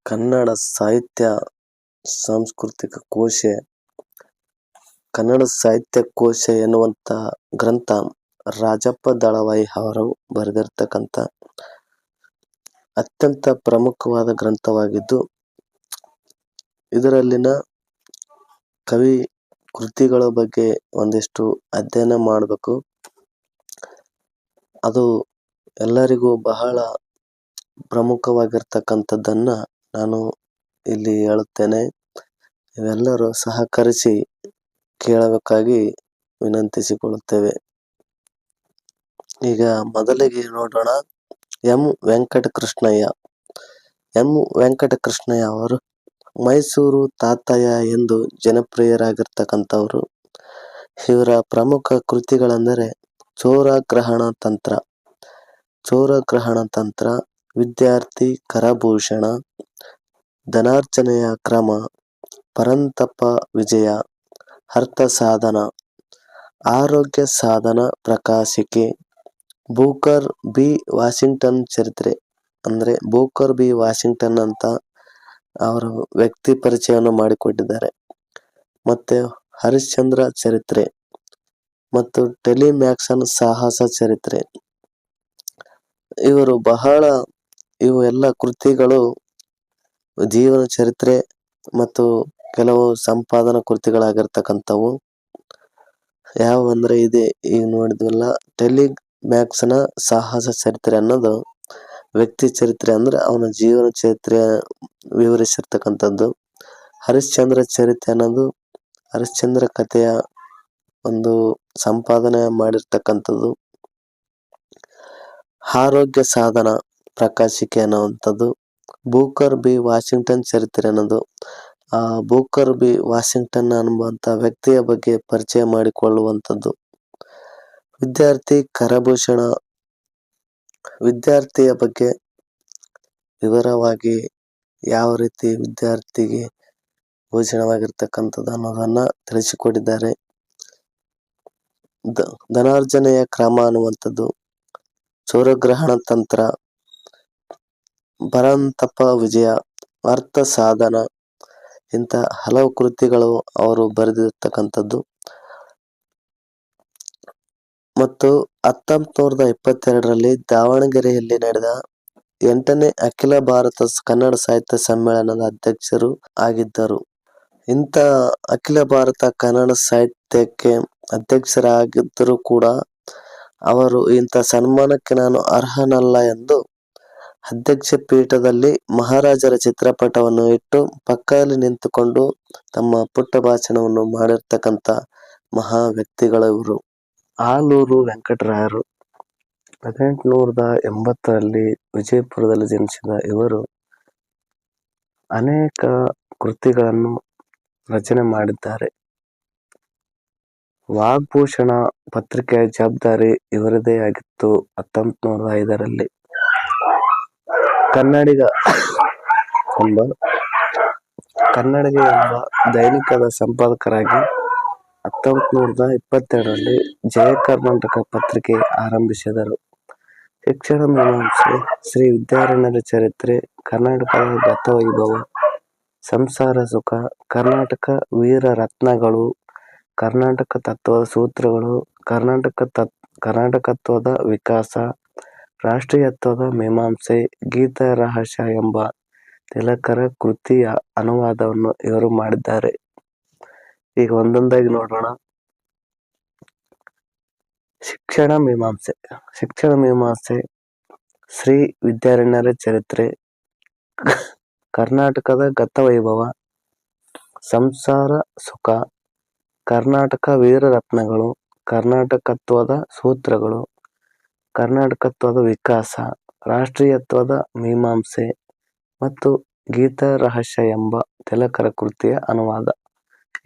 ಕನ್ನಡ ಸಾಹಿತ್ಯ ಸಾಂಸ್ಕೃತಿಕ ಕೋಶ ಕನ್ನಡ ಸಾಹಿತ್ಯ ಕೋಶ ಎನ್ನುವಂಥ ಗ್ರಂಥ ರಾಜಪ್ಪ ದಳವಾಯಿ ಅವರು ಬರೆದಿರ್ತಕ್ಕಂಥ ಅತ್ಯಂತ ಪ್ರಮುಖವಾದ ಗ್ರಂಥವಾಗಿದ್ದು, ಇದರಲ್ಲಿನ ಕವಿ ಕೃತಿಗಳ ಬಗ್ಗೆ ಒಂದಿಷ್ಟು ಅಧ್ಯಯನ ಮಾಡಬೇಕು. ಅದು ಎಲ್ಲರಿಗೂ ಬಹಳ ಪ್ರಮುಖವಾಗಿರ್ತಕ್ಕಂಥದ್ದನ್ನು ನಾನು ಇಲ್ಲಿ ಹೇಳುತ್ತೇನೆ. ನೀವೆಲ್ಲರೂ ಸಹಕರಿಸಿ ಕೇಳಬೇಕಾಗಿ ವಿನಂತಿಸಿಕೊಳ್ಳುತ್ತೇವೆ. ಈಗ ಮೊದಲಿಗೆ ನೋಡೋಣ. ಎಂ ವೆಂಕಟಕೃಷ್ಣಯ್ಯ. ಎಂ ವೆಂಕಟಕೃಷ್ಣಯ್ಯ ಅವರು ಮೈಸೂರು ತಾತಯ್ಯ ಎಂದು ಜನಪ್ರಿಯರಾಗಿರ್ತಕ್ಕಂಥವ್ರು. ಇವರ ಪ್ರಮುಖ ಕೃತಿಗಳೆಂದರೆ ಚೋರಗ್ರಹಣ ತಂತ್ರ, ವಿದ್ಯಾರ್ಥಿ ಕರಭೂಷಣ, ಧನಾರ್ಜನೆಯ ಕ್ರಮ, ಪರಂತಪ ವಿಜಯ, ಅರ್ಥ ಸಾಧನ, ಆರೋಗ್ಯ ಸಾಧನ ಪ್ರಕಾಶಿಕೆ, ಬೂಕರ್ ಬಿ ವಾಷಿಂಗ್ಟನ್ ಚರಿತ್ರೆ. ಅಂದರೆ ಬೂಕರ್ ಬಿ ವಾಷಿಂಗ್ಟನ್ ಅಂತ ಅವರ ವ್ಯಕ್ತಿ ಪರಿಚಯವನ್ನು ಮಾಡಿಕೊಟ್ಟಿದ್ದಾರೆ. ಮತ್ತು ಹರಿಶ್ಚಂದ್ರ ಚರಿತ್ರೆ ಮತ್ತು ಟೆಲಿಮ್ಯಾಕ್ಸನ್ ಸಾಹಸ ಚರಿತ್ರೆ. ಇವು ಎಲ್ಲ ಕೃತಿಗಳು ಜೀವನ ಚರಿತ್ರೆ ಮತ್ತು ಕೆಲವು ಸಂಪಾದನಾ ಕೃತಿಗಳಾಗಿರ್ತಕ್ಕಂಥವು. ಯಾವಂದ್ರೆ ಇದೆ ಈಗ ನೋಡಿದ್ವಲ್ಲ, ಟೆಲಿಮ್ಯಾಕ್ಸನ ಸಾಹಸ ಚರಿತ್ರೆ ಅನ್ನೋದು ವ್ಯಕ್ತಿ ಚರಿತ್ರೆ, ಅಂದ್ರೆ ಅವನ ಜೀವನ ಚರಿತ್ರೆ ವಿವರಿಸಿರ್ತಕ್ಕಂಥದ್ದು. ಹರಿಶ್ಚಂದ್ರ ಚರಿತ್ರೆ ಅನ್ನೋದು ಹರಿಶ್ಚಂದ್ರ ಕಥೆಯ ಒಂದು ಸಂಪಾದನೆ ಮಾಡಿರ್ತಕ್ಕಂಥದ್ದು. ಆರೋಗ್ಯ ಸಾಧನ ಪ್ರಕಾಶಿಕೆ ಅನ್ನುವಂಥದ್ದು. ಬೂಕರ್ ಬಿ ವಾಷಿಂಗ್ಟನ್ ಚರಿತ್ರೆ ಅನ್ನೋದು ಆ ಬೂಕರ್ ಬಿ ವಾಷಿಂಗ್ಟನ್ ಅನ್ನುವಂಥ ವ್ಯಕ್ತಿಯ ಬಗ್ಗೆ ಪರಿಚಯ ಮಾಡಿಕೊಳ್ಳುವಂಥದ್ದು. ವಿದ್ಯಾರ್ಥಿ ಕರಭೂಷಣ ವಿದ್ಯಾರ್ಥಿಯ ಬಗ್ಗೆ ವಿವರವಾಗಿ ಯಾವ ರೀತಿ ವಿದ್ಯಾರ್ಥಿಗೆ ಭೂಷಣವಾಗಿರ್ತಕ್ಕಂಥದ್ದು ಅನ್ನೋದನ್ನ ತಿಳಿಸಿಕೊಟ್ಟಿದ್ದಾರೆ. ಧನಾರ್ಜನೆಯ ಕ್ರಮ ಅನ್ನುವಂಥದ್ದು, ಚೋರಗ್ರಹಣ ತಂತ್ರ, ಪರಂತಪ ವಿಜಯ, ಅರ್ಥ ಸಾಧನ, ಇಂಥ ಹಲವು ಕೃತಿಗಳು ಅವರು ಬರೆದಿರ್ತಕ್ಕಂಥದ್ದು. ಮತ್ತು 1922ರಲ್ಲಿ ದಾವಣಗೆರೆಯಲ್ಲಿ ನಡೆದ 8ನೇ ಅಖಿಲ ಭಾರತ ಕನ್ನಡ ಸಾಹಿತ್ಯ ಸಮ್ಮೇಳನದ ಅಧ್ಯಕ್ಷರು ಆಗಿದ್ದರು. ಇಂಥ ಅಖಿಲ ಭಾರತ ಕನ್ನಡ ಸಾಹಿತ್ಯಕ್ಕೆ ಅಧ್ಯಕ್ಷರಾಗಿದ್ದರೂ ಕೂಡ ಅವರು ಇಂಥ ಸನ್ಮಾನಕ್ಕೆ ನಾನು ಅರ್ಹನಲ್ಲ ಎಂದು ಅಧ್ಯಕ್ಷ ಪೀಠದಲ್ಲಿ ಮಹಾರಾಜರ ಚಿತ್ರಪಟವನ್ನು ಇಟ್ಟು ಪಕ್ಕದಲ್ಲಿ ನಿಂತುಕೊಂಡು ತಮ್ಮ ಪುಟ್ಟ ಭಾಷಣವನ್ನು ಮಾಡಿರ್ತಕ್ಕಂಥ ಮಹಾ ವ್ಯಕ್ತಿಗಳು ಇವರು. ಆಲೂರು ವೆಂಕಟರಾಯರು 1880ರಲ್ಲಿ ವಿಜಯಪುರದಲ್ಲಿ ಜನಿಸಿದ ಇವರು ಅನೇಕ ಕೃತಿಗಳನ್ನು ರಚನೆ ಮಾಡಿದ್ದಾರೆ. ವಾಗ್ಭೂಷಣ ಪತ್ರಿಕೆಯ ಜವಾಬ್ದಾರಿ ಇವರದೇ ಆಗಿತ್ತು 1905ರಲ್ಲಿ. ಕನ್ನಡಿಗ ಎಂಬ ದೈನಿಕದ ಸಂಪಾದಕರಾಗಿ 1922ರಲ್ಲಿ ಜಯ ಕರ್ನಾಟಕ ಪತ್ರಿಕೆ ಆರಂಭಿಸಿದರು. ಶಿಕ್ಷಣ ಮೀಮಾಂಸೆ, ಶ್ರೀ ವಿದ್ಯಾರಣ್ಯರ ಚರಿತ್ರೆ, ಕರ್ನಾಟಕದ ಗತವೈಭವ, ಸಂಸಾರ ಸುಖ, ಕರ್ನಾಟಕ ವೀರ ರತ್ನಗಳು, ಕರ್ನಾಟಕ ತತ್ವದ ಸೂತ್ರಗಳು, ಕರ್ನಾಟಕತ್ವದ ವಿಕಾಸ, ರಾಷ್ಟ್ರೀಯತ್ವದ ಮೀಮಾಂಸೆ, ಗೀತಾ ರಹಸ್ಯ ಎಂಬ ತಿಲಕರ ಕೃತಿಯ ಅನುವಾದವನ್ನು ಇವರು ಮಾಡಿದ್ದಾರೆ. ಈಗ ಒಂದೊಂದಾಗಿ ನೋಡೋಣ. ಶಿಕ್ಷಣ ಮೀಮಾಂಸೆ, ಶ್ರೀ ವಿದ್ಯಾರಣ್ಯರ ಚರಿತ್ರೆ, ಕರ್ನಾಟಕದ ಗತವೈಭವ, ಸಂಸಾರ ಸುಖ, ಕರ್ನಾಟಕ ವೀರರತ್ನಗಳು, ಕರ್ನಾಟಕತ್ವದ ಸೂತ್ರಗಳು, ಕರ್ನಾಟಕತ್ವದ ವಿಕಾಸ, ರಾಷ್ಟ್ರೀಯತ್ವದ ಮೀಮಾಂಸೆ ಮತ್ತು ಗೀತಾ ರಹಸ್ಯ ಎಂಬ ತಿಲಕರ ಕೃತಿಯ ಅನುವಾದ.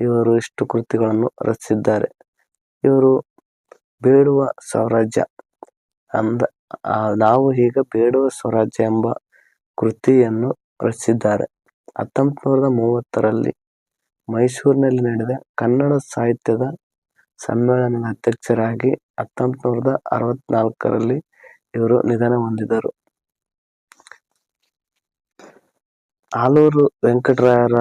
ಇವರು ಇಷ್ಟು ಕೃತಿಗಳನ್ನು ರಚಿಸಿದ್ದಾರೆ. ಇವರು ಬೇಡುವ ಸ್ವರಾಜ್ಯ ನಾವು ಈಗ ಬೇಡುವ ಸ್ವರಾಜ್ಯ ಎಂಬ ಕೃತಿಯನ್ನು ರಚಿಸಿದ್ದಾರೆ. 1930ರಲ್ಲಿ ಮೈಸೂರಿನಲ್ಲಿ ನಡೆದ ಕನ್ನಡ ಸಾಹಿತ್ಯದ ಸಮ್ಮೇಳನದ ಅಧ್ಯಕ್ಷರಾಗಿ 1964ರಲ್ಲಿ ಇವರು ನಿಧನ ಹೊಂದಿದರು. ಆಲೂರು ವೆಂಕಟರಾಯರ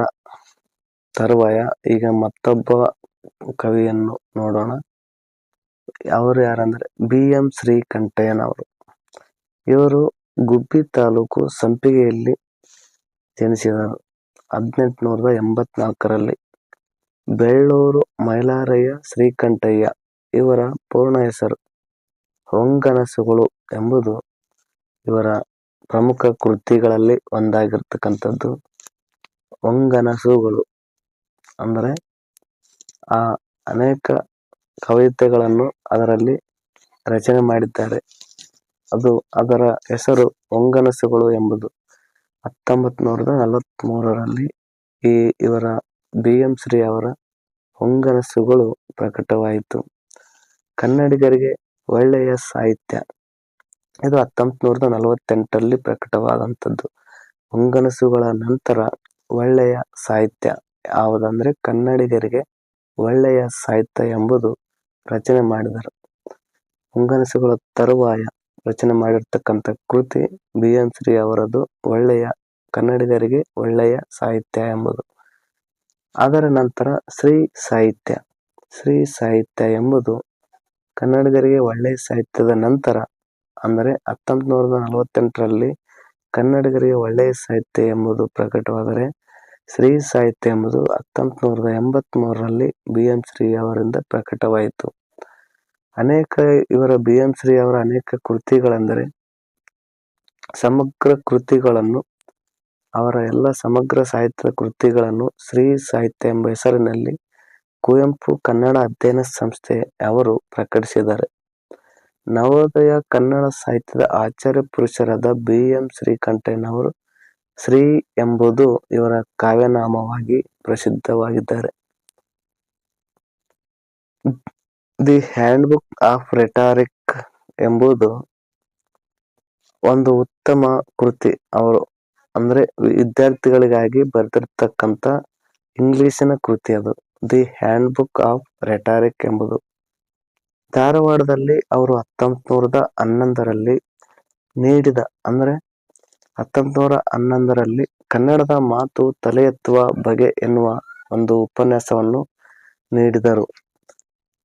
ತರುವಾಯ ಈಗ ಮತ್ತೊಬ್ಬ ಕವಿಯನ್ನು ನೋಡೋಣ. ಅವರು ಯಾರಂದ್ರೆ BM ಶ್ರೀಕಂಠಯ್ಯನವರು. ಇವರು ಗುಬ್ಬಿ ತಾಲೂಕು ಸಂಪಿಗೆಯಲ್ಲಿ ಜನಿಸಿದರು 1884ರಲ್ಲಿ. ಬೆಳ್ಳೂರು ಮೈಲಾರಯ್ಯ ಶ್ರೀಕಂಠಯ್ಯ ಇವರ ಪೂರ್ಣ ಹೆಸರು. ಹೊಂಗನಸುಗಳು ಎಂಬುದು ಇವರ ಪ್ರಮುಖ ಕೃತಿಗಳಲ್ಲಿ ಒಂದಾಗಿರ್ತಕ್ಕಂಥದ್ದು. ಹೊಂಗನಸುಗಳು ಅಂದರೆ ಅನೇಕ ಕವಿತೆಗಳನ್ನು ಅದರಲ್ಲಿ ರಚನೆ ಮಾಡಿದ್ದಾರೆ. ಅದರ ಹೆಸರು ಹೊಂಗನಸುಗಳು ಎಂಬುದು 1943ರಲ್ಲಿ ಇವರ BM ಶ್ರೀ ಅವರ ಹೊಂಗನಸುಗಳು ಪ್ರಕಟವಾಯಿತು. ಕನ್ನಡಿಗರಿಗೆ ಒಳ್ಳೆಯ ಸಾಹಿತ್ಯ, ಇದು 1948ರಲ್ಲಿ ಪ್ರಕಟವಾದಂಥದ್ದು. ಹೊಂಗನಸುಗಳ ನಂತರ ಒಳ್ಳೆಯ ಸಾಹಿತ್ಯ ಯಾವುದಂದ್ರೆ ಕನ್ನಡಿಗರಿಗೆ ಒಳ್ಳೆಯ ಸಾಹಿತ್ಯ ಎಂಬುದು ರಚನೆ ಮಾಡಿದರು. ಹೊಂಗನಸುಗಳ ತರುವಾಯ ರಚನೆ ಮಾಡಿರ್ತಕ್ಕಂಥ ಕೃತಿ BM ಶ್ರೀ ಅವರದು ಕನ್ನಡಿಗರಿಗೆ ಒಳ್ಳೆಯ ಸಾಹಿತ್ಯ ಎಂಬುದು. ಅದರ ನಂತರ ಶ್ರೀ ಸಾಹಿತ್ಯ ಎಂಬುದು ಕನ್ನಡಿಗರಿಗೆ ಒಳ್ಳೆಯ ಸಾಹಿತ್ಯದ ನಂತರ ಅಂದರೆ 1948ರಲ್ಲಿ ಕನ್ನಡಿಗರಿಗೆ ಒಳ್ಳೆಯ ಸಾಹಿತ್ಯ ಎಂಬುದು ಪ್ರಕಟವಾದರೆ, ಶ್ರೀ ಸಾಹಿತ್ಯ ಎಂಬುದು 1983ರಲ್ಲಿ BM ಶ್ರೀ ಅವರಿಂದ ಪ್ರಕಟವಾಯಿತು. ಇವರ BM ಶ್ರೀ ಅವರ ಅನೇಕ ಕೃತಿಗಳೆಂದರೆ ಸಮಗ್ರ ಕೃತಿಗಳನ್ನು, ಅವರ ಎಲ್ಲ ಸಮಗ್ರ ಸಾಹಿತ್ಯದ ಕೃತಿಗಳನ್ನು ಶ್ರೀ ಸಾಹಿತ್ಯ ಎಂಬ ಹೆಸರಿನಲ್ಲಿ ಕುವೆಂಪು ಕನ್ನಡ ಅಧ್ಯಯನ ಸಂಸ್ಥೆ ಅವರು ಪ್ರಕಟಿಸಿದ್ದಾರೆ. ನವೋದಯ ಕನ್ನಡ ಸಾಹಿತ್ಯದ ಆಚಾರ್ಯ ಪುರುಷರಾದ BM ಶ್ರೀಕಂಠಯ್ಯನವರು ಶ್ರೀ ಎಂಬುದು ಇವರ ಕಾವ್ಯನಾಮವಾಗಿ ಪ್ರಸಿದ್ಧವಾಗಿದ್ದಾರೆ. ದಿ ಹ್ಯಾಂಡ್ಬುಕ್ ಆಫ್ ರೆಟಾರಿಕ್ ಎಂಬುದು ಒಂದು ಉತ್ತಮ ಕೃತಿ. ಅವರು ಅಂದ್ರೆ ವಿದ್ಯಾರ್ಥಿಗಳಿಗಾಗಿ ಬರೆದಿರ್ತಕ್ಕಂಥ ಇಂಗ್ಲಿಶಿನ ಕೃತಿ ಅದು. ದಿ ಹ್ಯಾಂಡ್ಬುಕ್ ಆಫ್ ರೆಟಾರಿಕ್ ಎಂಬುದು ಧಾರವಾಡದಲ್ಲಿ ಅವರು 1911ರಲ್ಲಿ ನೀಡಿದ 1911ರಲ್ಲಿ ಕನ್ನಡದ ಮಾತು ತಲೆ ಎತ್ತುವ ಬಗೆ ಎನ್ನುವ ಒಂದು ಉಪನ್ಯಾಸವನ್ನು ನೀಡಿದರು.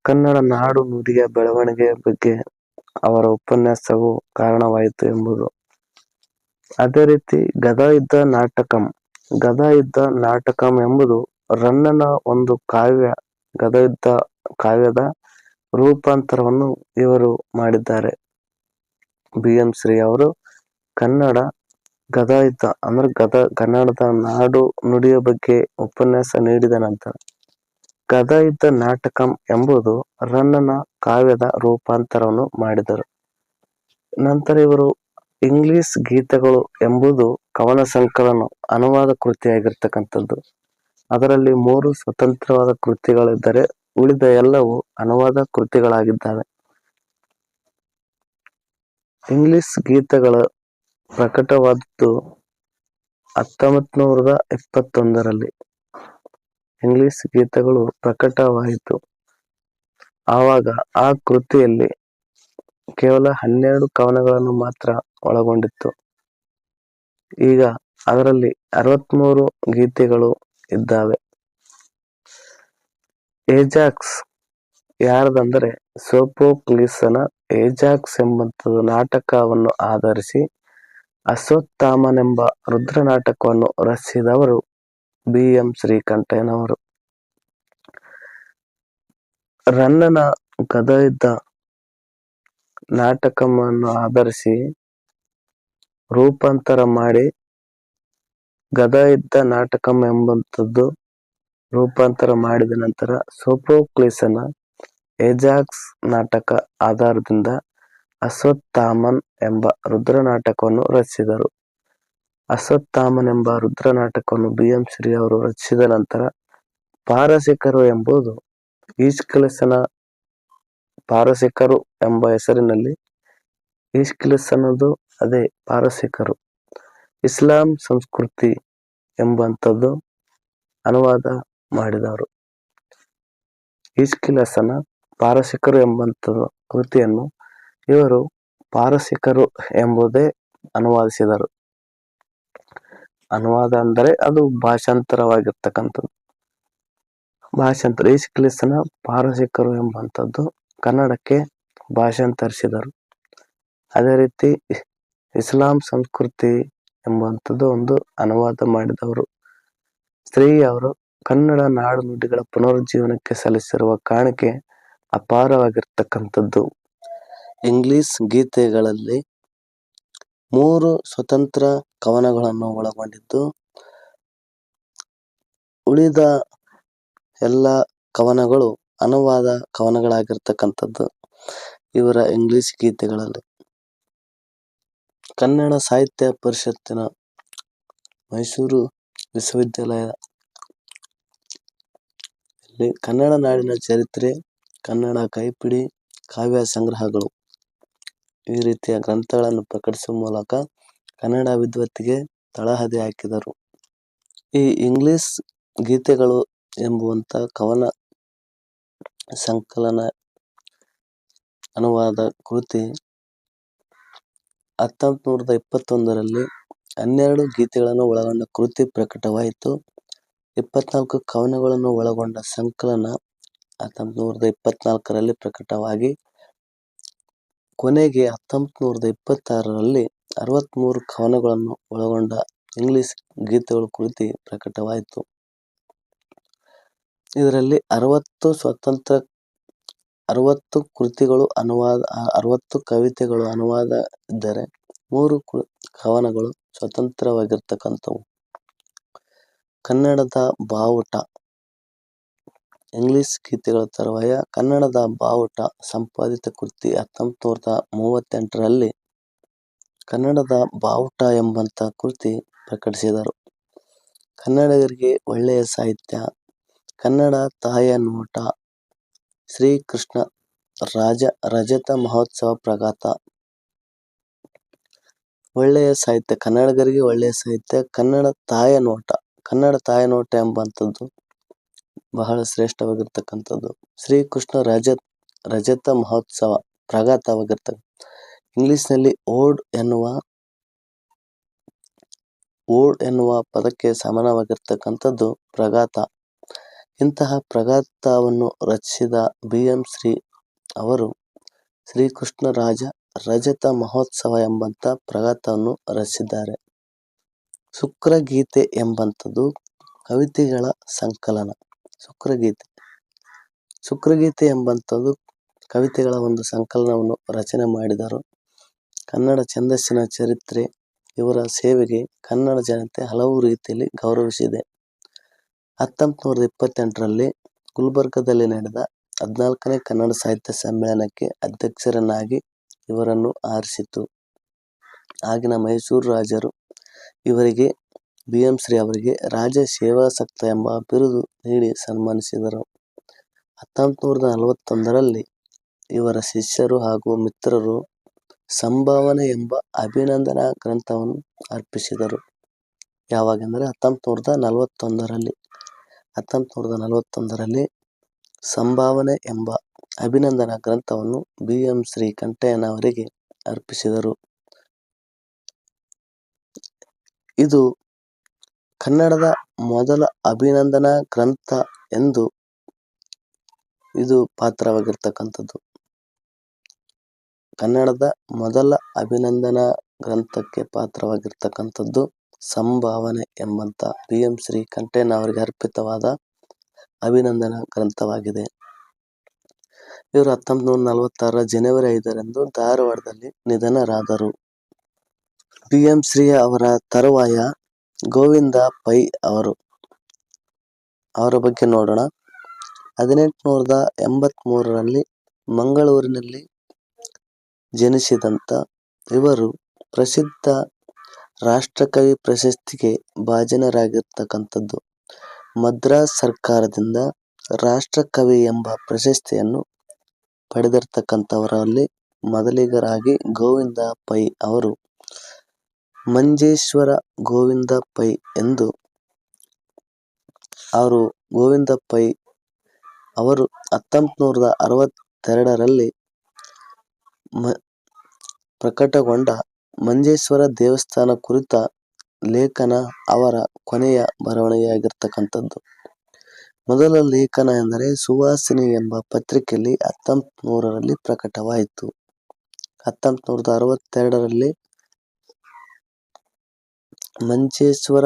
ಕನ್ನಡ ನಾಡು ನುಡಿಯ ಬೆಳವಣಿಗೆಯ ಬಗ್ಗೆ ಅವರ ಉಪನ್ಯಾಸವು ಕಾರಣವಾಯಿತು ಎಂಬುದು. ಅದೇ ರೀತಿ ಗದಾಯುದ್ಧ ನಾಟಕಂ ಎಂಬುದು ರನ್ನನ ಒಂದು ಕಾವ್ಯ. ಗದಾಯುದ್ಧ ಕಾವ್ಯದ ರೂಪಾಂತರವನ್ನು ಇವರು ಮಾಡಿದ್ದಾರೆ. BM ಶ್ರೀ ಅವರು ಕನ್ನಡ ಗದಾಯುದ್ಧ ಕನ್ನಡದ ನಾಡು ನುಡಿಯ ಬಗ್ಗೆ ಉಪನ್ಯಾಸ ನೀಡಿದ ನಂತರ ಗದಾಯುದ್ಧ ನಾಟಕಂ ಎಂಬುದು ರನ್ನನ ಕಾವ್ಯದ ರೂಪಾಂತರವನ್ನು ಮಾಡಿದರು. ನಂತರ ಇವರು ಇಂಗ್ಲಿಷ್ ಗೀತೆಗಳು ಎಂಬುದು ಕವನ ಸಂಕಲನ ಅನುವಾದ ಕೃತಿಯಾಗಿರ್ತಕ್ಕಂಥದ್ದು. ಅದರಲ್ಲಿ 3 ಸ್ವತಂತ್ರವಾದ ಕೃತಿಗಳಿದ್ದರೆ ಉಳಿದ ಎಲ್ಲವೂ ಅನುವಾದ ಕೃತಿಗಳಾಗಿದ್ದಾವೆ. ಇಂಗ್ಲಿಷ್ ಗೀತೆಗಳು ಪ್ರಕಟವಾದದ್ದು 1921ರಲ್ಲಿ. ಇಂಗ್ಲಿಷ್ ಗೀತೆಗಳು ಪ್ರಕಟವಾಯಿತು. ಆವಾಗ ಆ ಕೃತಿಯಲ್ಲಿ ಕೇವಲ 12 ಕವನಗಳನ್ನು ಮಾತ್ರ ಒಳಗೊಂಡಿತ್ತು. ಈಗ ಅದರಲ್ಲಿ 63 ಗೀತೆಗಳು ಇದ್ದಾವೆ. ಏಜಾಕ್ಸ್ ಯಾರದಂದರೆ ಸೋಫೋಕ್ಲಿಸನ ಏಜಾಕ್ಸ್ ಎಂಬಂಥದ್ದು ನಾಟಕವನ್ನು ಆಧರಿಸಿ ಅಶ್ವತ್ಥಾಮನೆಂಬ ರುದ್ರ ನಾಟಕವನ್ನು ರಚಿಸಿದವರು BM ಶ್ರೀಕಂಠಯ್ಯನವರು. ರನ್ನನ ಗದಾಯುದ್ಧ ನಾಟಕವನ್ನು ಆಧರಿಸಿ ರೂಪಾಂತರ ಮಾಡಿ ಗದಾಯುದ್ಧ ನಾಟಕಂ ಎಂಬಂಥದ್ದು ರೂಪಾಂತರ ಮಾಡಿದ ನಂತರ ಸೋಫೋಕ್ಲಿಸನ ಏಜಾಕ್ಸ್ ನಾಟಕ ಆಧಾರದಿಂದ ಅಶ್ವತ್ಥಾಮನ್ ಎಂಬ ರುದ್ರ ನಾಟಕವನ್ನು ರಚಿಸಿದರು. ಅಶ್ವತ್ಥಾಮನ್ ಎಂಬ ರುದ್ರ ನಾಟಕವನ್ನು BM ಶ್ರೀ ಅವರು ರಚಿಸಿದ ನಂತರ ಪಾರಸಿಕರು ಎಂಬುದು ಈಸ್ಕಿಲಸನ ಪಾರಸಿಕರು ಎಂಬ ಹೆಸರಿನಲ್ಲಿ ಈಸ್ಕಿಲಸನದು ಅದೇ ಪಾರಸಿಕರು ಇಸ್ಲಾಂ ಸಂಸ್ಕೃತಿ ಎಂಬಂಥದ್ದು ಅನುವಾದ ಮಾಡಿದವರು. ಈಸ್ಕಿಲಸನ ಪಾರಸಿಕರು ಎಂಬಂಥ ಕೃತಿಯನ್ನು ಇವರು ಪಾರಸಿಕರು ಎಂಬುದೇ ಅನುವಾದಿಸಿದರು. ಅನುವಾದ ಅಂದರೆ ಅದು ಭಾಷಾಂತರವಾಗಿರ್ತಕ್ಕಂಥದ್ದು. ಭಾಷಾಂತರ ಈಸ್ಕ್ಲಿಸನ ಪಾರಸಿಕರು ಎಂಬಂಥದ್ದು ಕನ್ನಡಕ್ಕೆ ಭಾಷಾಂತರಿಸಿದರು. ಅದೇ ರೀತಿ ಇಸ್ಲಾಂ ಸಂಸ್ಕೃತಿ ಎಂಬಂಥದ್ದು ಒಂದು ಅನುವಾದ ಮಾಡಿದವರು. ಸ್ತ್ರೀ ಅವರು ಕನ್ನಡ ನಾಡು ನುಡಿಗಳ ಪುನರುಜ್ಜೀವನಕ್ಕೆ ಸಲ್ಲಿಸಿರುವ ಕಾಣಿಕೆ ಅಪಾರವಾಗಿರ್ತಕ್ಕಂಥದ್ದು. ಇಂಗ್ಲಿಷ್ ಗೀತೆಗಳಲ್ಲಿ 3 ಸ್ವತಂತ್ರ ಕವನಗಳನ್ನು ಒಳಗೊಂಡಿದ್ದು, ಉಳಿದ ಎಲ್ಲ ಕವನಗಳು ಅನುವಾದ ಕವನಗಳಾಗಿರ್ತಕ್ಕಂಥದ್ದು ಇವರ ಇಂಗ್ಲಿಷ್ ಗೀತೆಗಳಲ್ಲಿ. ಕನ್ನಡ ಸಾಹಿತ್ಯ ಪರಿಷತ್ತಿನ ಮೈಸೂರು ವಿಶ್ವವಿದ್ಯಾಲಯದಲ್ಲಿ ಕನ್ನಡ ನಾಡಿನ ಚರಿತ್ರೆ, ಕನ್ನಡ ಕೈಪಿಡಿ, ಕಾವ್ಯ ಸಂಗ್ರಹಗಳು ಈ ರೀತಿಯ ಗ್ರಂಥಗಳನ್ನು ಪ್ರಕಟಿಸುವ ಮೂಲಕ ಕನ್ನಡ ವಿದ್ವತ್ತಿಗೆ ತಳಹದಿ ಹಾಕಿದರು. ಈ ಇಂಗ್ಲಿಷ್ ಗೀತೆಗಳು ಎಂಬುವಂಥ ಕವನ ಸಂಕಲನ ಅನುವಾದ ಕೃತಿ 1921ರಲ್ಲಿ 12 ಗೀತೆಗಳನ್ನು ಒಳಗೊಂಡ ಕೃತಿ ಪ್ರಕಟವಾಯಿತು. 24 ಕವನಗಳನ್ನು ಒಳಗೊಂಡ ಸಂಕಲನ 1924ರಲ್ಲಿ ಪ್ರಕಟವಾಗಿ ಕೊನೆಗೆ 1926ರಲ್ಲಿ 63 ಕವನಗಳನ್ನು ಒಳಗೊಂಡ ಇಂಗ್ಲಿಷ್ ಗೀತೆಗಳ ಕೃತಿ ಪ್ರಕಟವಾಯಿತು. ಇದರಲ್ಲಿ 60 ಕೃತಿಗಳು ಅನುವಾದ, 60 ಕವಿತೆಗಳು ಅನುವಾದ ಇದ್ದರೆ 3 ಕವನಗಳು ಸ್ವತಂತ್ರವಾಗಿರ್ತಕ್ಕಂಥವು. ಕನ್ನಡದ ಬಾವುಟ ಇಂಗ್ಲಿಷ್ ಗೀತೆಗಳ ತರುವಾಯ ಕನ್ನಡದ ಬಾವುಟ ಸಂಪಾದಿತ ಕೃತಿ 1938ರಲ್ಲಿ ಕನ್ನಡದ ಬಾವುಟ ಎಂಬಂಥ ಕೃತಿ ಪ್ರಕಟಿಸಿದರು. ಕನ್ನಡಿಗರಿಗೆ ಒಳ್ಳೆಯ ಸಾಹಿತ್ಯ, ಕನ್ನಡ ತಾಯಿಯ ನೋಟ, ಶ್ರೀಕೃಷ್ಣ ರಜತ ಮಹೋತ್ಸವ ಪ್ರಗಾತ. ಒಳ್ಳೆಯ ಸಾಹಿತ್ಯ, ಕನ್ನಡಿಗರಿಗೆ ಒಳ್ಳೆಯ ಸಾಹಿತ್ಯ, ಕನ್ನಡ ತಾಯಿಯ ನೋಟ. ಕನ್ನಡ ತಾಯಿಯ ನೋಟ ಎಂಬಂಥದ್ದು ಬಹಳ ಶ್ರೇಷ್ಠವಾಗಿರ್ತಕ್ಕಂಥದ್ದು. ಶ್ರೀಕೃಷ್ಣ ರಜತ ಮಹೋತ್ಸವ ಪ್ರಗಾತವಾಗಿರ್ತಕ್ಕ ಇಂಗ್ಲಿಷ್ನಲ್ಲಿ ಓಡ್ ಎನ್ನುವ ಪದಕ್ಕೆ ಸಮಾನವಾಗಿರ್ತಕ್ಕಂಥದ್ದು ಪ್ರಗಾತ. ಇಂತಹ ಪ್ರಗಾತವನ್ನು ರಚಿಸಿದ BM ಶ್ರೀ ಅವರು ಶ್ರೀಕೃಷ್ಣ ರಜತ ಮಹೋತ್ಸವ ಎಂಬಂಥ ಪ್ರಗಾತವನ್ನು ರಚಿಸಿದ್ದಾರೆ. ಶುಕ್ರಗೀತೆ ಎಂಬಂಥದ್ದು ಕವಿತೆಗಳ ಸಂಕಲನ. ಶುಕ್ರಗೀತೆ ಎಂಬಂಥದ್ದು ಕವಿತೆಗಳ ಒಂದು ಸಂಕಲನವನ್ನು ರಚನೆ ಮಾಡಿದರು. ಕನ್ನಡ ಛಂದಸ್ಸಿನ ಚರಿತ್ರೆ. ಇವರ ಸೇವೆಗೆ ಕನ್ನಡ ಜನತೆ ಹಲವು ರೀತಿಯಲ್ಲಿ ಗೌರವಿಸಿದೆ. 1928ರಲ್ಲಿ ಗುಲ್ಬರ್ಗದಲ್ಲಿ ನಡೆದ 14ನೇ ಕನ್ನಡ ಸಾಹಿತ್ಯ ಸಮ್ಮೇಳನಕ್ಕೆ ಅಧ್ಯಕ್ಷರನ್ನಾಗಿ ಇವರನ್ನು ಆರಿಸಿತು. ಆಗಿನ ಮೈಸೂರು ರಾಜರು ಇವರಿಗೆ BM ಶ್ರೀ ಅವರಿಗೆ ರಾಜ ಸೇವಾಸಕ್ತ ಎಂಬ ಬಿರುದು ನೀಡಿ ಸನ್ಮಾನಿಸಿದರು. 1941ರಲ್ಲಿ ಇವರ ಶಿಷ್ಯರು ಹಾಗೂ ಮಿತ್ರರು ಸಂಭಾವನೆ ಎಂಬ ಅಭಿನಂದನಾ ಗ್ರಂಥವನ್ನು ಅರ್ಪಿಸಿದರು. ಯಾವಾಗೆಂದರೆ 1941ರಲ್ಲಿ ಸಂಭಾವನೆ ಎಂಬ ಅಭಿನಂದನಾ ಗ್ರಂಥವನ್ನು BM ಶ್ರೀ ಕಂಠಯ್ಯನವರಿಗೆ ಅರ್ಪಿಸಿದರು. ಇದು ಕನ್ನಡದ ಮೊದಲ ಅಭಿನಂದನಾ ಗ್ರಂಥ ಎಂದು ಇದು ಪಾತ್ರವಾಗಿರ್ತಕ್ಕಂಥದ್ದು. ಕನ್ನಡದ ಮೊದಲ ಅಭಿನಂದನಾ ಗ್ರಂಥಕ್ಕೆ ಪಾತ್ರವಾಗಿರ್ತಕ್ಕಂಥದ್ದು ಸಂಭಾವನೆ ಎಂಬಂಥ BM ಶ್ರೀ ಕಂಠಯ್ಯನವರಿಗೆ ಅರ್ಪಿತವಾದ ಅಭಿನಂದನಾ ಗ್ರಂಥವಾಗಿದೆ. ಇವರು 1946 ಜನವರಿ 5ರಂದು ಧಾರವಾಡದಲ್ಲಿ ನಿಧನರಾದರು. BM ಶ್ರೀ ಅವರ ತರುವಾಯ ಗೋವಿಂದ ಪೈ ಅವರ ಬಗ್ಗೆ ನೋಡೋಣ. 1883ರಲ್ಲಿ ಮಂಗಳೂರಿನಲ್ಲಿ ಜನಿಸಿದಂಥ ಇವರು ಪ್ರಸಿದ್ಧ ರಾಷ್ಟ್ರಕವಿ ಪ್ರಶಸ್ತಿಗೆ ಭಾಜನರಾಗಿರ್ತಕ್ಕಂಥದ್ದು. ಮದ್ರಾಸ್ ಸರ್ಕಾರದಿಂದ ರಾಷ್ಟ್ರಕವಿ ಎಂಬ ಪ್ರಶಸ್ತಿಯನ್ನು ಪಡೆದಿರ್ತಕ್ಕಂಥವರಲ್ಲಿ ಮೊದಲಿಗರಾಗಿ ಗೋವಿಂದ ಪೈ ಅವರು ಮಂಜೇಶ್ವರ ಗೋವಿಂದ ಪೈ ಎಂದು ಗೋವಿಂದ ಪೈ ಅವರು 1962ರಲ್ಲಿ ಪ್ರಕಟಗೊಂಡ ಮಂಜೇಶ್ವರ ದೇವಸ್ಥಾನ ಕುರಿತ ಲೇಖನ ಅವರ ಕೊನೆಯ ಬರವಣಿಗೆಯಾಗಿರ್ತಕ್ಕಂಥದ್ದು. ಮೊದಲ ಲೇಖನ ಎಂದರೆ ಸುವಾಸಿನಿ ಎಂಬ ಪತ್ರಿಕೆಯಲ್ಲಿ 1900ರಲ್ಲಿ ಪ್ರಕಟವಾಯಿತು. 1962ರಲ್ಲಿ ಮಂಚೇಶ್ವರ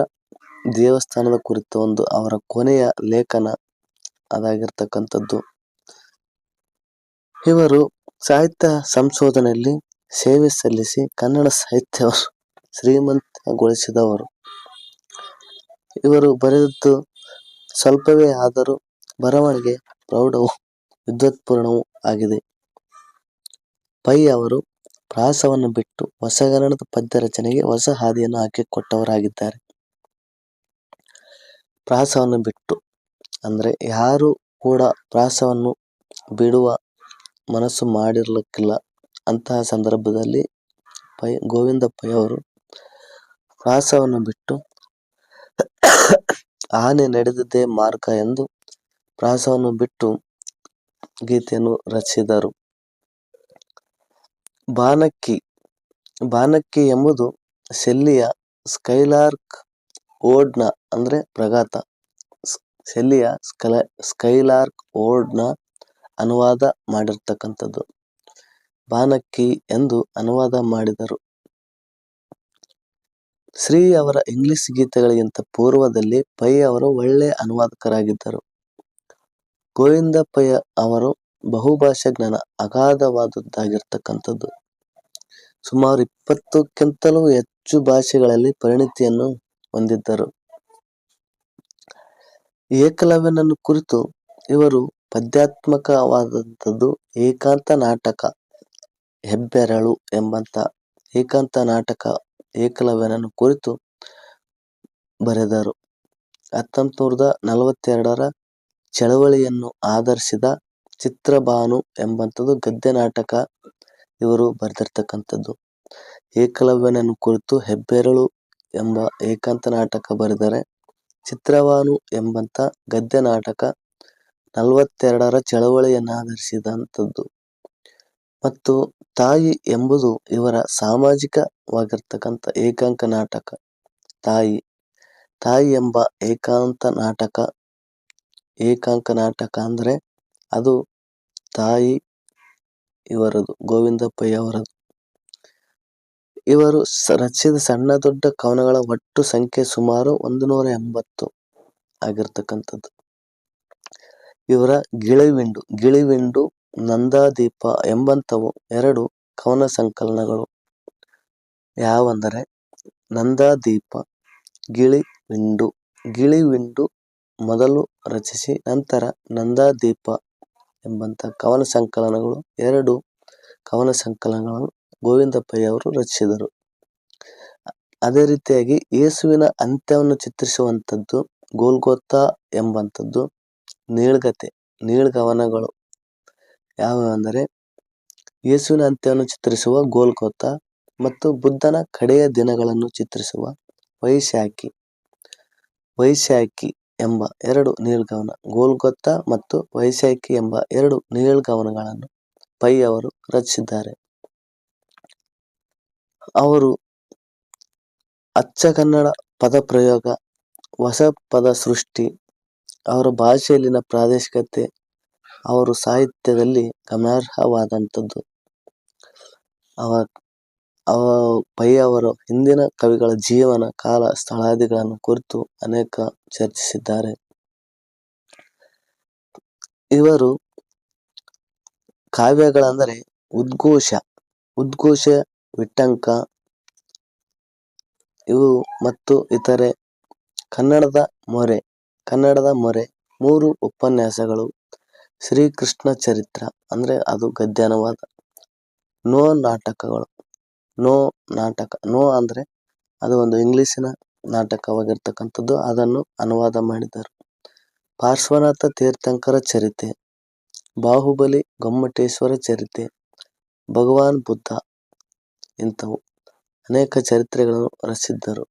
ದೇವಸ್ಥಾನದ ಕುರಿತ ಒಂದು ಅವರ ಕೊನೆಯ ಲೇಖನ ಅದಾಗಿರ್ತಕ್ಕಂಥದ್ದು. ಇವರು ಸಾಹಿತ್ಯ ಸಂಶೋಧನೆಯಲ್ಲಿ ಸೇವೆ ಸಲ್ಲಿಸಿ ಕನ್ನಡ ಸಾಹಿತ್ಯವನ್ನು ಶ್ರೀಮಂತಗೊಳಿಸಿದವರು. ಇವರು ಬರೆದದ್ದು ಸ್ವಲ್ಪವೇ ಆದರೂ ಬರವಣಿಗೆ ಪ್ರೌಢವೂ ವಿದ್ವತ್ಪೂರ್ಣವೂ ಆಗಿದೆ. ಪೈ ಅವರು ಪ್ರಾಸವನ್ನು ಬಿಟ್ಟು ಹೊಸಗನ್ನಡದ ಪದ್ಯ ರಚನೆಗೆ ಹೊಸ ಹಾದಿಯನ್ನು ಹಾಕಿಕೊಟ್ಟವರಾಗಿದ್ದಾರೆ. ಪ್ರಾಸವನ್ನು ಬಿಟ್ಟು ಅಂದರೆ ಯಾರು ಕೂಡ ಪ್ರಾಸವನ್ನು ಬಿಡುವ ಮನಸ್ಸು ಮಾಡಿರ್ಲಿಕ್ಕಿಲ್ಲ. ಅಂತಹ ಸಂದರ್ಭದಲ್ಲಿ ಗೋವಿಂದ ಪೈ ಅವರು ಪ್ರಾಸವನ್ನು ಬಿಟ್ಟು ಆನೆ ನಡೆದದ್ದೇ ಮಾರ್ಗ ಎಂದು ಪ್ರಾಸವನ್ನು ಬಿಟ್ಟು ಗೀತೆಯನ್ನು ರಚಿಸಿದರು. ಬಾನಕ್ಕಿ ಎಂಬುದು ಶೆಲ್ಲಿಯ ಸ್ಕೈಲಾರ್ಕ್ ಓಡ್ನ ಅಂದ್ರೆ ಪ್ರಗಾತ ಶೆಲ್ಲಿಯ ಸ್ಕೈಲಾರ್ಕ್ ಓಡ್ನ ಅನುವಾದ ಮಾಡಿರ್ತಕ್ಕಂಥದ್ದು. ಬಾನಕ್ಕಿ ಎಂದು ಅನುವಾದ ಮಾಡಿದರು. ಶ್ರೀ ಅವರ ಇಂಗ್ಲಿಷ್ ಗೀತೆಗಳಿಗಿಂತ ಪೂರ್ವದಲ್ಲಿ ಪೈ ಅವರು ಒಳ್ಳೆಯ ಅನುವಾದಕರಾಗಿದ್ದರು. ಗೋವಿಂದ ಪೈ ಅವರು ಬಹುಭಾಷಾ ಜ್ಞಾನ ಅಗಾಧವಾದದ್ದಾಗಿರ್ತಕ್ಕಂಥದ್ದು. ಸುಮಾರು 20ಕ್ಕಿಂತಲೂ ಹೆಚ್ಚು ಭಾಷೆಗಳಲ್ಲಿ ಪರಿಣಿತಿಯನ್ನು ಹೊಂದಿದ್ದರು. ಏಕಲವ್ಯನನ್ನು ಕುರಿತು ಇವರು ಪದ್ಯಾತ್ಮಕವಾದಂಥದ್ದು ಏಕಾಂತ ನಾಟಕ ಹೆಬ್ಬೆರಳು ಎಂಬಂತ ಏಕಾಂತ ನಾಟಕ ಏಕಲವ್ಯನನ್ನು ಕುರಿತು ಬರೆದರು. 1942ರ ಚಳವಳಿಯನ್ನು ಆಧರಿಸಿದ ಚಿತ್ರಭಾನು ಎಂಬಂಥದ್ದು ಗದ್ಯ ನಾಟಕ ಇವರು ಬರೆದಿರ್ತಕ್ಕಂಥದ್ದು. ಏಕಲವ್ಯನನ್ನು ಕುರಿತು ಹೆಬ್ಬೆರಳು ಎಂಬ ಏಕಾಂತ ನಾಟಕ ಬರೆದರೆ ಚಿತ್ರಭಾನು ಎಂಬಂತ ಗದ್ಯ ನಾಟಕ 42ರ ಚಳವಳಿಯನ್ನಾಧರಿಸಿದಂಥದ್ದು. ಮತ್ತು ತಾಯಿ ಎಂಬುದು ಇವರ ಸಾಮಾಜಿಕವಾಗಿರ್ತಕ್ಕಂಥ ಏಕಾಂಕ ನಾಟಕ. ತಾಯಿ ಎಂಬ ಏಕಾಂಕ ನಾಟಕ ಅಂದ್ರೆ ಅದು ತಾಯಿ ಇವರದು ಗೋವಿಂದ ಪೈ ಅವರದು. ಇವರು ರಚಿಸಿದ ಸಣ್ಣ ದೊಡ್ಡ ಕವನಗಳ ಒಟ್ಟು ಸಂಖ್ಯೆ ಸುಮಾರು 180 ಆಗಿರ್ತಕ್ಕಂಥದ್ದು. ಇವರ ಗಿಳಿವಿಂಡು ನಂದಾದೀಪ ಎಂಬಂಥವು 2 ಕವನ ಸಂಕಲನಗಳು ಯಾವಂದರೆ ನಂದಾದೀಪ, ಗಿಳಿವಿಂಡು ಮೊದಲು ರಚಿಸಿ ನಂತರ ನಂದಾದೀಪ ಎಂಬಂಥ ಕವನ ಸಂಕಲನಗಳು 2 ಕವನ ಸಂಕಲನಗಳನ್ನು ಗೋವಿಂದ ಪೈ ಅವರು ರಚಿಸಿದರು. ಅದೇ ರೀತಿಯಾಗಿ ಯೇಸುವಿನ ಅಂತ್ಯವನ್ನು ಚಿತ್ರಿಸುವಂಥದ್ದು ಗೋಲ್ಗೊಥಾ ಎಂಬಂಥದ್ದು ನೀಳ್ಗವನಗಳು ಯಾವೆಂದರೆ ಯೇಸುವಿನ ಅಂತ್ಯವನ್ನು ಚಿತ್ರಿಸುವ ಗೋಲ್ಗೊಥಾ ಮತ್ತು ಬುದ್ಧನ ಕಡೆಯ ದಿನಗಳನ್ನು ಚಿತ್ರಿಸುವ ವೈಶಾಖಿ ಎಂಬ 2 ನೀಳ್ಗವನ. ಗೋಲ್ಗೊಥಾ ಮತ್ತು ವೈಶಾಖಿ ಎಂಬ 2 ನೀಳ್ಗವನಗಳನ್ನು ಪೈ ಅವರು ರಚಿಸಿದ್ದಾರೆ. ಅವರು ಅಚ್ಚ ಕನ್ನಡ ಪದ ಪ್ರಯೋಗ, ಹೊಸ ಪದ ಸೃಷ್ಟಿ, ಅವರ ಭಾಷೆಯಲ್ಲಿನ ಪ್ರಾದೇಶಿಕತೆ ಅವರು ಸಾಹಿತ್ಯದಲ್ಲಿ ಗಮನಾರ್ಹವಾದಂಥದ್ದು. ಪೈ ಅವರು ಹಿಂದಿನ ಕವಿಗಳ ಜೀವನ, ಕಾಲ, ಸ್ಥಳಾದಿಗಳನ್ನು ಕುರಿತು ಅನೇಕ ಚರ್ಚಿಸಿದ್ದಾರೆ. ಇವರು ಕಾವ್ಯಗಳೆಂದರೆ ಉದ್ಘೋಷ, ವಿಟ್ಟಂಕ ಇವು ಮತ್ತು ಇತರೆ. ಕನ್ನಡದ ಮೊರೆ 3 ಉಪನ್ಯಾಸಗಳು, ಶ್ರೀಕೃಷ್ಣ ಚರಿತ್ರ ಅಂದ್ರೆ ಅದು ಗದ್ಯಾನುವಾದ, ನೋ ಅಂದ್ರೆ ಅದು ಒಂದು ಇಂಗ್ಲಿಷಿನ ನಾಟಕವಾಗಿರ್ತಕ್ಕಂಥದ್ದು, ಅದನ್ನು ಅನುವಾದ ಮಾಡಿದರು. ಪಾರ್ಶ್ವನಾಥ ತೀರ್ಥಂಕರ ಚರಿತೆ, ಬಾಹುಬಲಿ ಗೊಮ್ಮಟೇಶ್ವರ ಚರಿತೆ, ಭಗವಾನ್ ಬುದ್ಧ ಇಂಥವು ಅನೇಕ ಚರಿತ್ರೆಗಳನ್ನು ರಚಿಸಿದ್ದರು.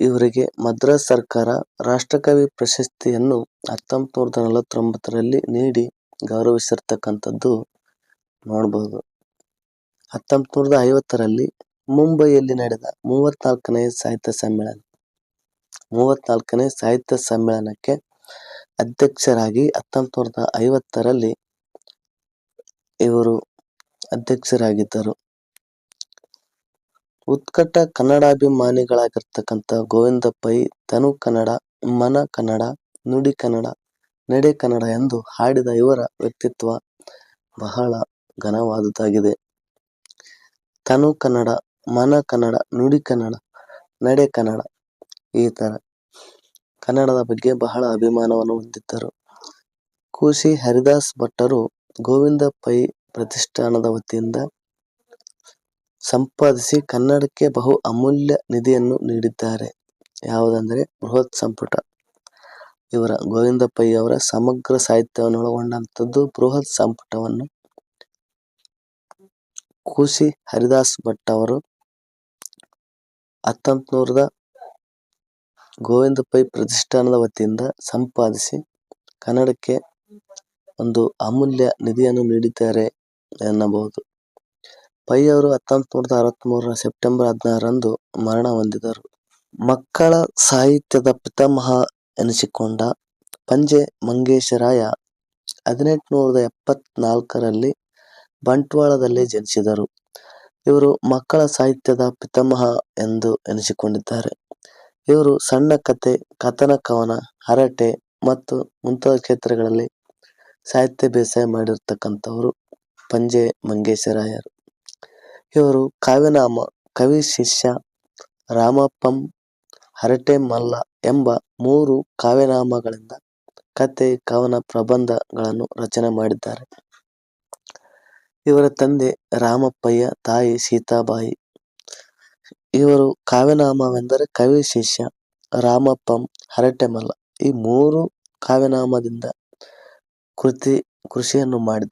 ಇವರಿಗೆ ಮದ್ರಾಸ್ ಸರ್ಕಾರ ರಾಷ್ಟ್ರಕವಿ ಪ್ರಶಸ್ತಿಯನ್ನು 1949ರಲ್ಲಿ ನೀಡಿ ಗೌರವಿಸಿರ್ತಕ್ಕಂಥದ್ದು ನೋಡಬಹುದು. 1950ರಲ್ಲಿ ಮುಂಬಯಿಯಲ್ಲಿ ನಡೆದ 34ನೇ ಸಾಹಿತ್ಯ ಸಮ್ಮೇಳನಕ್ಕೆ ಅಧ್ಯಕ್ಷರಾಗಿ 1950ರಲ್ಲಿ ಇವರು ಅಧ್ಯಕ್ಷರಾಗಿದ್ದರು. ಉತ್ಕಟ ಕನ್ನಡಾಭಿಮಾನಿಗಳಾಗಿರ್ತಕ್ಕಂಥ ಗೋವಿಂದ ಪೈ ತನು ಕನ್ನಡ, ಮನ ಕನ್ನಡ, ನುಡಿ ಕನ್ನಡ, ನಡೆ ಕನ್ನಡ ಎಂದು ಹಾಡಿದ ಇವರ ವ್ಯಕ್ತಿತ್ವ ಬಹಳ ಘನವಾದುದಾಗಿದೆ. ತನು ಕನ್ನಡ, ಮನ ಕನ್ನಡ, ನುಡಿ ಕನ್ನಡ, ನಡೆ ಕನ್ನಡ, ಈ ಥರ ಕನ್ನಡದ ಬಗ್ಗೆ ಬಹಳ ಅಭಿಮಾನವನ್ನು ಹೊಂದಿದ್ದರು. ಕೂಶಿ ಹರಿದಾಸ್ ಭಟ್ಟರು ಗೋವಿಂದ ಪೈ ಪ್ರತಿಷ್ಠಾನದ ವತಿಯಿಂದ ಸಂಪಾದಿಸಿ ಕನ್ನಡಕ್ಕೆ ಬಹು ಅಮೂಲ್ಯ ನಿಧಿಯನ್ನು ನೀಡಿದ್ದಾರೆ. ಯಾವುದಂದರೆ ಬೃಹತ್ ಸಂಪುಟ. ಇವರ ಗೋವಿಂದ ಪೈ ಅವರ ಸಮಗ್ರ ಸಾಹಿತ್ಯವನ್ನು ಒಳಗೊಂಡಂಥದ್ದು ಬೃಹತ್ ಸಂಪುಟವನ್ನು ಕೂಶಿ ಹರಿದಾಸ್ ಭಟ್ ಅವರು 1900 ಗೋವಿಂದ ಪೈ ಪ್ರತಿಷ್ಠಾನದ ವತಿಯಿಂದ ಸಂಪಾದಿಸಿ ಕನ್ನಡಕ್ಕೆ ಒಂದು ಅಮೂಲ್ಯ ನಿಧಿಯನ್ನು ನೀಡಿದ್ದಾರೆ ಎನ್ನಬಹುದು. ಪೈ ಅವರು 1963 ಸೆಪ್ಟೆಂಬರ್ 16ರಂದು ಮರಣ ಹೊಂದಿದರು. ಮಕ್ಕಳ ಸಾಹಿತ್ಯದ ಪಿತಾಮಹ ಎನಿಸಿಕೊಂಡ ಪಂಜೆ ಮಂಗೇಶರಾಯ 1874ರಲ್ಲಿ ಬಂಟ್ವಾಳದಲ್ಲಿ ಜನಿಸಿದರು. ಇವರು ಮಕ್ಕಳ ಸಾಹಿತ್ಯದ ಪಿತಾಮಹ ಎಂದು ಎನಿಸಿಕೊಂಡಿದ್ದಾರೆ. ಇವರು ಸಣ್ಣ ಕಥೆ, ಕಥನ ಕವನ, ಹರಟೆ ಮತ್ತು ಮುಂತಾದ ಕ್ಷೇತ್ರಗಳಲ್ಲಿ ಸಾಹಿತ್ಯ ಬೇಸಾಯ ಮಾಡಿರ್ತಕ್ಕಂಥವರು ಪಂಜೆ ಮಂಗೇಶರಾಯರು. ಇವರು ಕಾವ್ಯನಾಮ, ಕವಿ ಶಿಷ್ಯ, ರಾಮಪ್ಪಂ, ಹರಟೆ ಮಲ್ಲ ಎಂಬ 3 ಕಾವ್ಯನಾಮಗಳಿಂದ ಕಥೆ, ಕವನ, ಪ್ರಬಂಧಗಳನ್ನು ರಚನೆ ಮಾಡಿದ್ದಾರೆ. ಇವರ ತಂದೆ ರಾಮಪ್ಪಯ್ಯ, ತಾಯಿ ಸೀತಾಬಾಯಿ. ಇವರು ಕಾವ್ಯನಾಮವೆಂದರೆ ಕವಿ ಶಿಷ್ಯ, ರಾಮಪ್ಪಂ, ಹರಟೆ ಮಲ್ಲ ಈ 3 ಕಾವ್ಯನಾಮದಿಂದ ಕೃಷಿಯನ್ನು ಮಾಡಿದ್ದಾರೆ.